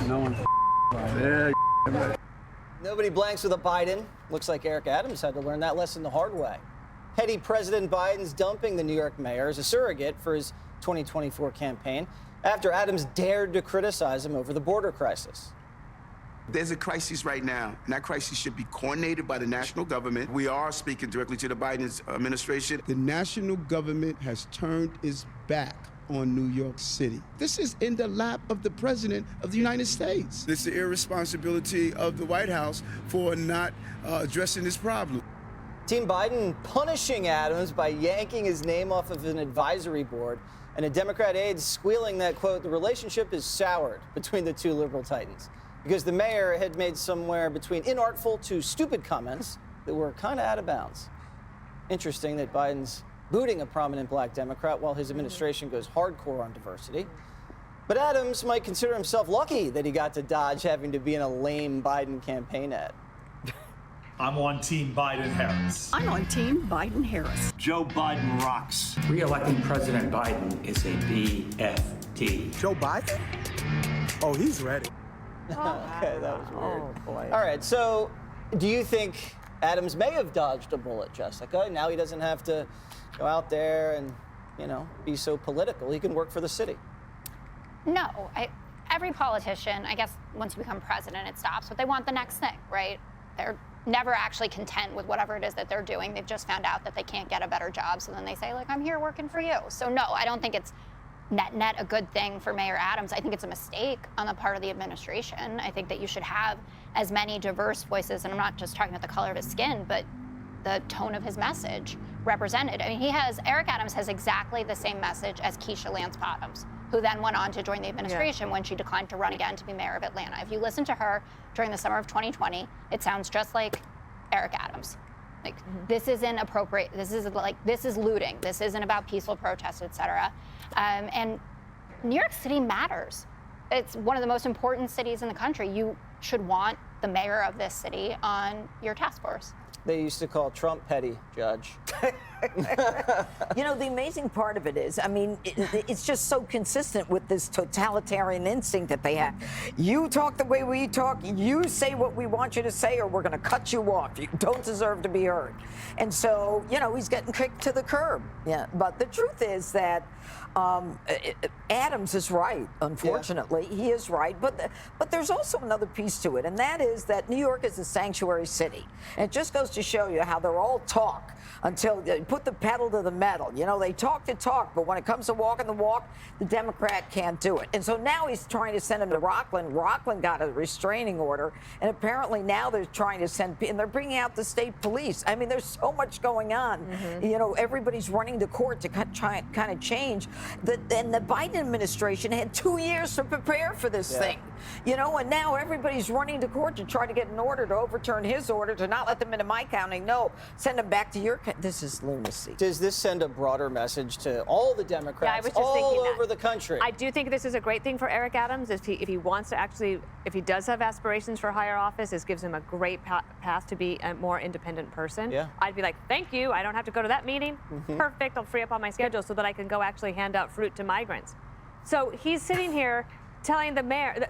No one yeah, right. Nobody blanks with a Biden. Looks like Eric Adams had to learn that lesson the hard way. Petty President Biden's dumping the New York mayor as a surrogate for his 2024 campaign after Adams dared to criticize him over the border crisis. There's a crisis right now, and that crisis should be coordinated by the national government. We are speaking directly to the Biden administration. The national government has turned its back on New York City. This is in the lap of the President of the United States. It's the irresponsibility of the White House for not addressing this problem. Team Biden punishing Adams by yanking his name off of an advisory board, and a Democrat aide squealing that, quote, the relationship is soured between the two liberal titans because the mayor had made somewhere between inartful to stupid comments that were kind of out of bounds. Interesting that Biden's booting a prominent black Democrat while his administration goes hardcore on diversity. But Adams might consider himself lucky that he got to dodge having to be in a lame Biden campaign ad. I'm on Team Biden-Harris. I'm on Team Biden-Harris. Joe Biden rocks. Re-electing President Biden is a BFT. Joe Biden? Oh, he's ready. Okay, that was weird. Oh, boy. All right, so do you think Adams may have dodged a bullet, Jessica? Now he doesn't have to go out there and, you know, be so political. He can work for the city. No, every politician, I guess once you become president, it stops, but they want the next thing, right? They're never actually content with whatever it is that they're doing. They've just found out that they can't get a better job, so then they say, like, I'm here working for you. So no, I don't think it's net a good thing for Mayor Adams. I think it's a mistake on the part of the administration. I think that you should have as many diverse voices, and I'm not just talking about the color of his skin, but the tone of his message represented. I mean, Eric Adams has exactly the same message as Keisha Lance Bottoms, who then went on to join the administration when she declined to run again to be mayor of Atlanta. If you listen to her during the summer of 2020, it sounds just like Eric Adams. Like, this isn't appropriate. This is looting. This isn't about peaceful protests, et cetera. And New York City matters. It's one of the most important cities in the country. You should want the mayor of this city on your task force. They used to call Trump petty, Judge. You know, the amazing part of it is, I mean, it's just so consistent with this totalitarian instinct that they have. You talk the way we talk, you say what we want you to say, or we're going to cut you off. You don't deserve to be heard. And so, you know, he's getting kicked to the curb. Yeah. But the truth is that Adams is right, unfortunately. Yeah. He is right. But there's also another piece to it, and that is that New York is a sanctuary city. And it just goes to show you how they're all talk until they put the pedal to the metal. You know, they talk the talk, but when it comes to walking the walk, the Democrat can't do it. And so now he's trying to send him to Rockland. Rockland got a restraining order, and apparently now they're trying to send, and they're bringing out the state police. I mean, there's so much going on. You know, everybody's running to court to kind of change. And the Biden administration had 2 years to prepare for this thing. You know, and now everybody's running to court to try to get an order to overturn his order to not let them into my county. No, send them back to your county. This is lunacy. Does this send a broader message to all the Democrats all over the country? I do think this is a great thing for Eric Adams. If he wants to actually, if he does have aspirations for higher office, this gives him a great path to be a more independent person. Yeah. I'd be like, thank you. I don't have to go to that meeting. Perfect. I'll free up on my schedule so that I can go actually hand out fruit to migrants. So he's sitting here telling the mayor,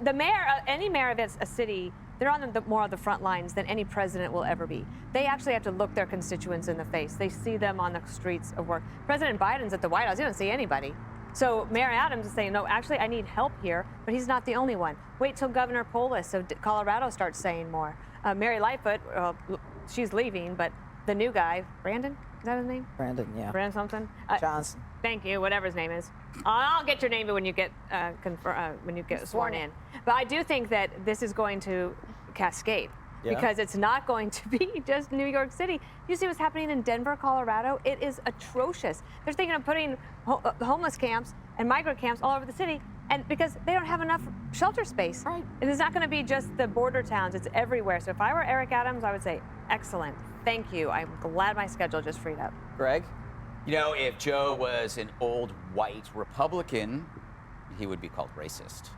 any mayor of a city, they're on more of the front lines than any president will ever be. They actually have to look their constituents in the face. They see them on the streets of work. President Biden's at the White House. He doesn't see anybody. So Mayor Adams is saying, no, actually, I need help here, but he's not the only one. Wait till Governor Polis of Colorado starts saying more. Mary Lightfoot, she's leaving, but the new guy, Brandon, is that his name? Brandon, yeah. Brandon something? Johnson. Thank you, whatever his name is. I'll get your name when you get sworn in. But I do think that this is going to cascade because it's not going to be just New York City. You see what's happening in Denver, Colorado? It is atrocious. They're thinking of putting homeless camps and migrant camps all over the city, and because they don't have enough shelter space. Right. And it's not going to be just the border towns. It's everywhere. So if I were Eric Adams, I would say, excellent. Thank you. I'm glad my schedule just freed up. Greg? You know, if Joe was an old white Republican, he would be called racist.